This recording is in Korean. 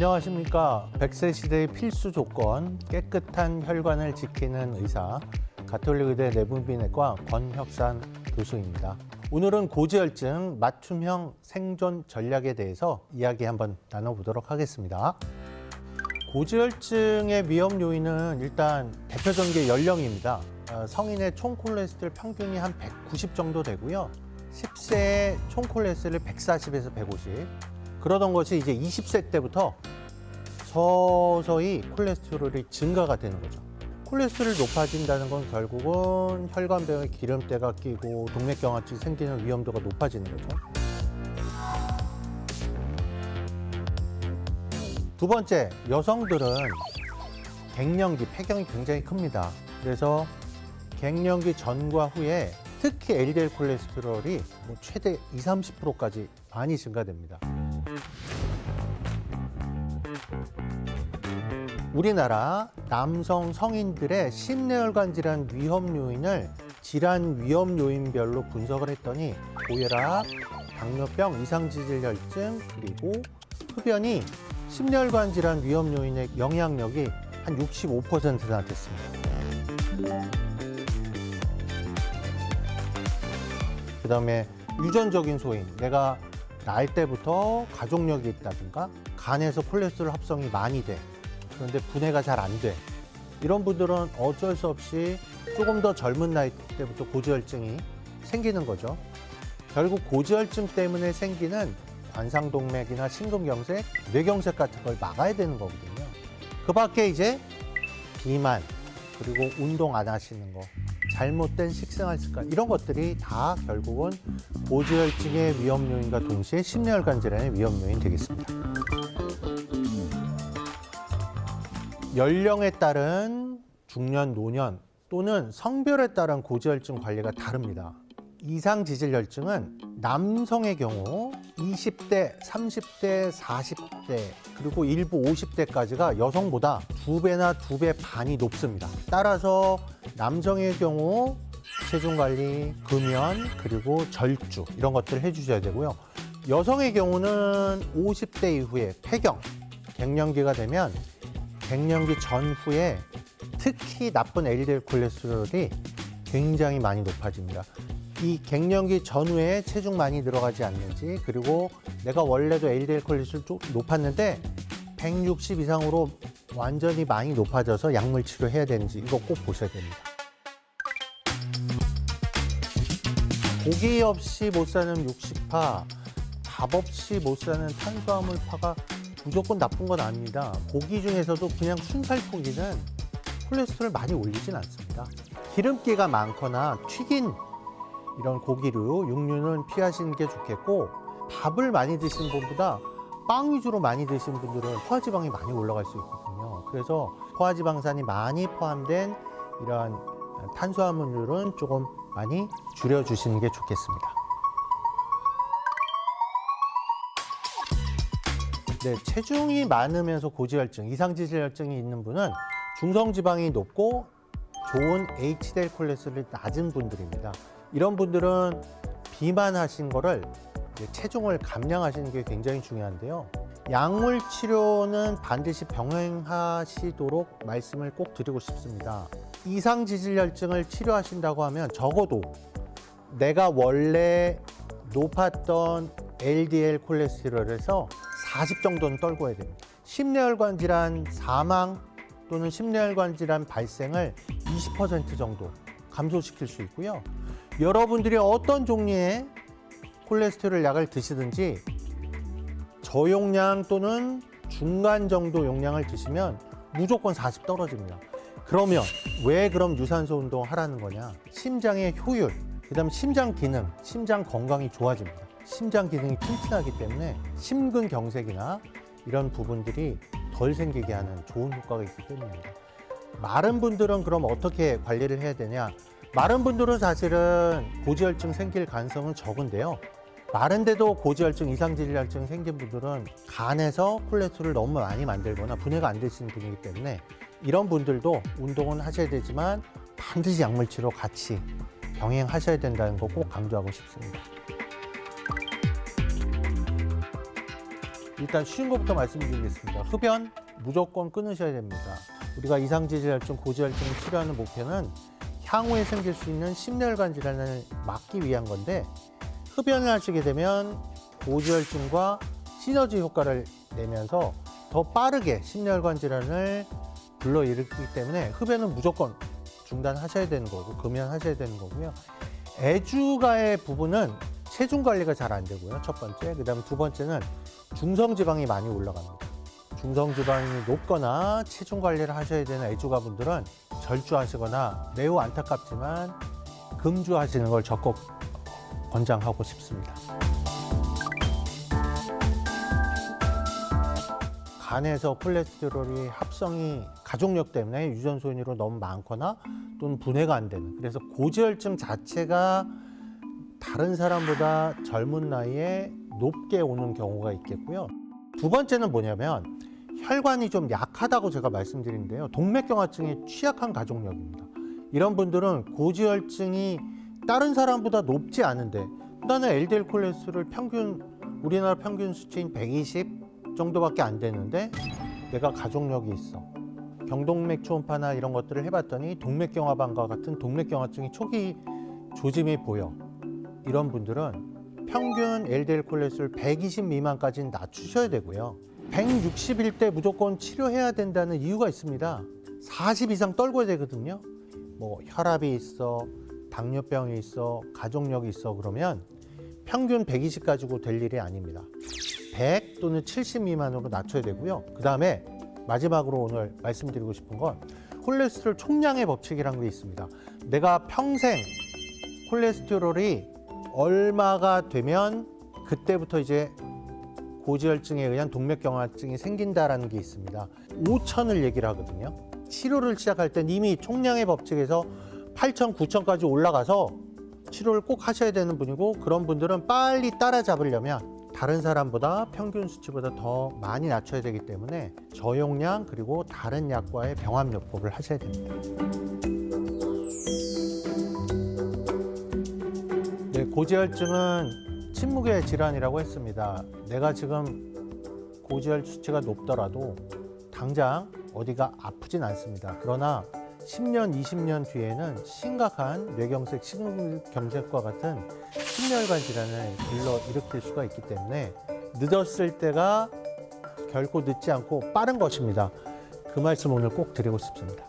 안녕하십니까. 100세 시대의 필수 조건, 깨끗한 혈관을 지키는 의사, 가톨릭의대 내분비내과 권혁산 교수입니다. 오늘은 고지혈증 맞춤형 생존 전략에 대해서 이야기 한번 나눠보도록 하겠습니다. 고지혈증의 위험 요인은 일단 대표적인 게 연령입니다. 성인의 총 콜레스테롤 평균이 한 190 정도 되고요. 10세의 총 콜레스테롤 140에서 150. 그러던 것이 이제 20세 때부터 서서히 콜레스테롤이 증가가 되는 거죠. 콜레스테롤이 높아진다는 건 결국은 혈관벽에 기름때가 끼고 동맥경화증이 생기는 위험도가 높아지는 거죠. 두 번째, 여성들은 갱년기, 폐경이 굉장히 큽니다. 그래서 갱년기 전과 후에 특히 LDL 콜레스테롤이 최대 20-30%까지 많이 증가됩니다. 우리나라 남성 성인들의 심내혈관 질환 위험 요인을 질환 위험 요인별로 분석을 했더니 고혈압, 당뇨병, 이상지질혈증, 그리고 흡연이 심내혈관 질환 위험 요인의 영향력이 한 65%나 됐습니다. 그 다음에 유전적인 소인, 내가 날 때부터 가족력이 있다든가 간에서 콜레스테롤 합성이 많이 돼. 그런데 분해가 잘 안 돼. 이런 분들은 어쩔 수 없이 조금 더 젊은 나이 때부터 고지혈증이 생기는 거죠. 결국 고지혈증 때문에 생기는 관상동맥이나 심근경색, 뇌경색 같은 걸 막아야 되는 거거든요. 그 밖에 이제 비만, 그리고 운동 안 하시는 거, 잘못된 식생활 습관, 이런 것들이 다 결국은 고지혈증의 위험 요인과 동시에 심내혈관 질환의 위험 요인 되겠습니다. 연령에 따른 중년, 노년 또는 성별에 따른 고지혈증 관리가 다릅니다. 이상지질혈증은 남성의 경우 20대, 30대, 40대 그리고 일부 50대까지가 여성보다 2배나 2배 반이 높습니다. 따라서 남성의 경우 체중관리, 금연, 그리고 절주 이런 것들을 해주셔야 되고요. 여성의 경우는 50대 이후에 폐경, 갱년기가 되면 갱년기 전후에 특히 나쁜 LDL 콜레스테롤이 굉장히 많이 높아집니다. 이 갱년기 전후에 체중 많이 들어가지 않는지, 그리고 내가 원래도 LDL 콜레스테롤 좀 높았는데 160 이상으로 완전히 많이 높아져서 약물 치료해야 되는지 이거 꼭 보셔야 됩니다. 고기 없이 못 사는 60파, 밥 없이 못 사는 탄수화물파가 무조건 나쁜 건 아닙니다. 고기 중에서도 그냥 순살고기는 콜레스테롤 많이 올리진 않습니다. 기름기가 많거나 튀긴 이런 고기류, 육류는 피하시는 게 좋겠고, 밥을 많이 드시는 분보다 빵 위주로 많이 드시는 분들은 포화지방이 많이 올라갈 수 있거든요. 그래서 포화지방산이 많이 포함된 이러한 탄수화물류는 조금 많이 줄여주시는 게 좋겠습니다. 네, 체중이 많으면서 고지혈증, 이상지질혈증이 있는 분은 중성지방이 높고 좋은 HDL 콜레스테롤이 낮은 분들입니다. 이런 분들은 비만하신 거를 체중을 감량하시는 게 굉장히 중요한데요. 약물 치료는 반드시 병행하시도록 말씀을 꼭 드리고 싶습니다. 이상지질혈증을 치료하신다고 하면 적어도 내가 원래 높았던 LDL 콜레스테롤에서 40 정도는 떨궈야 됩니다. 심내혈관 질환 사망 또는 심내혈관 질환 발생을 20% 정도 감소시킬 수 있고요. 여러분들이 어떤 종류의 콜레스테롤 약을 드시든지 저용량 또는 중간 정도 용량을 드시면 무조건 40 떨어집니다. 그러면 왜 그럼 유산소 운동 하라는 거냐? 심장의 효율, 그다음에 심장 기능, 심장 건강이 좋아집니다. 심장 기능이 튼튼하기 때문에 심근경색이나 이런 부분들이 덜 생기게 하는 좋은 효과가 있기 때문입니다. 마른 분들은 그럼 어떻게 관리를 해야 되냐? 마른 분들은 사실은 고지혈증 생길 가능성은 적은데요. 마른데도 고지혈증, 이상지질혈증 생긴 분들은 간에서 콜레스테롤을 너무 많이 만들거나 분해가 안 되시는 분이기 때문에 이런 분들도 운동은 하셔야 되지만 반드시 약물치료 같이 병행하셔야 된다는 거 꼭 강조하고 싶습니다. 일단 쉬운 것부터 말씀드리겠습니다. 흡연 무조건 끊으셔야 됩니다. 우리가 이상지질혈증, 고지혈증을 치료하는 목표는 향후에 생길 수 있는 심혈관 질환을 막기 위한 건데, 흡연을 하시게 되면 고지혈증과 시너지 효과를 내면서 더 빠르게 심혈관 질환을 불러일으키기 때문에 흡연은 무조건 중단하셔야 되는 거고, 금연하셔야 되는 거고요. 애주가의 부분은 체중 관리가 잘 안 되고요. 첫 번째. 그다음에 두 번째는 중성지방이 많이 올라갑니다. 중성지방이 높거나 체중 관리를 하셔야 되는 애주가 분들은 절주하시거나 매우 안타깝지만 금주하시는 걸 적극 권장하고 싶습니다. 간에서 콜레스테롤이 합성이 가족력 때문에 유전소인으로 너무 많거나 또는 분해가 안 되는, 그래서 고지혈증 자체가 다른 사람보다 젊은 나이에 높게 오는 경우가 있겠고요. 두 번째는 뭐냐면 혈관이 좀 약하다고 제가 말씀드리는데요. 동맥경화증에 취약한 가족력입니다. 이런 분들은 고지혈증이 다른 사람보다 높지 않은데, 나는 LDL 콜레스테롤 우리나라 평균 수치인 120 정도밖에 안 되는데 내가 가족력이 있어. 경동맥 초음파나 이런 것들을 해봤더니 동맥경화반과 같은 동맥경화증이 초기 조짐이 보여. 이런 분들은 평균 LDL 콜레스테롤 120 미만까지는 낮추셔야 되고요. 160일 때 무조건 치료해야 된다는 이유가 있습니다. 40 이상 떨궈야 되거든요. 뭐 혈압이 있어, 당뇨병이 있어, 가족력이 있어, 그러면 평균 120 가지고 될 일이 아닙니다. 100 또는 70 미만으로 낮춰야 되고요. 그 다음에 마지막으로 오늘 말씀드리고 싶은 건 콜레스테롤 총량의 법칙이라는 게 있습니다. 내가 평생 콜레스테롤이 얼마가 되면 그때부터 이제 고지혈증에 의한 동맥경화증이 생긴다라는 게 있습니다. 5천을 얘기를 하거든요. 치료를 시작할 땐 이미 총량의 법칙에서 8천, 9천까지 올라가서 치료를 꼭 하셔야 되는 분이고, 그런 분들은 빨리 따라잡으려면 다른 사람보다 평균 수치보다 더 많이 낮춰야 되기 때문에 저용량 그리고 다른 약과의 병합요법을 하셔야 됩니다. 네, 고지혈증은 침묵의 질환이라고 했습니다. 내가 지금 고지혈 수치가 높더라도 당장 어디가 아프진 않습니다. 그러나 10년, 20년 뒤에는 심각한 뇌경색, 심근경색과 같은 심혈관 질환을 불러일으킬 수가 있기 때문에 늦었을 때가 결코 늦지 않고 빠른 것입니다. 그 말씀 오늘 꼭 드리고 싶습니다.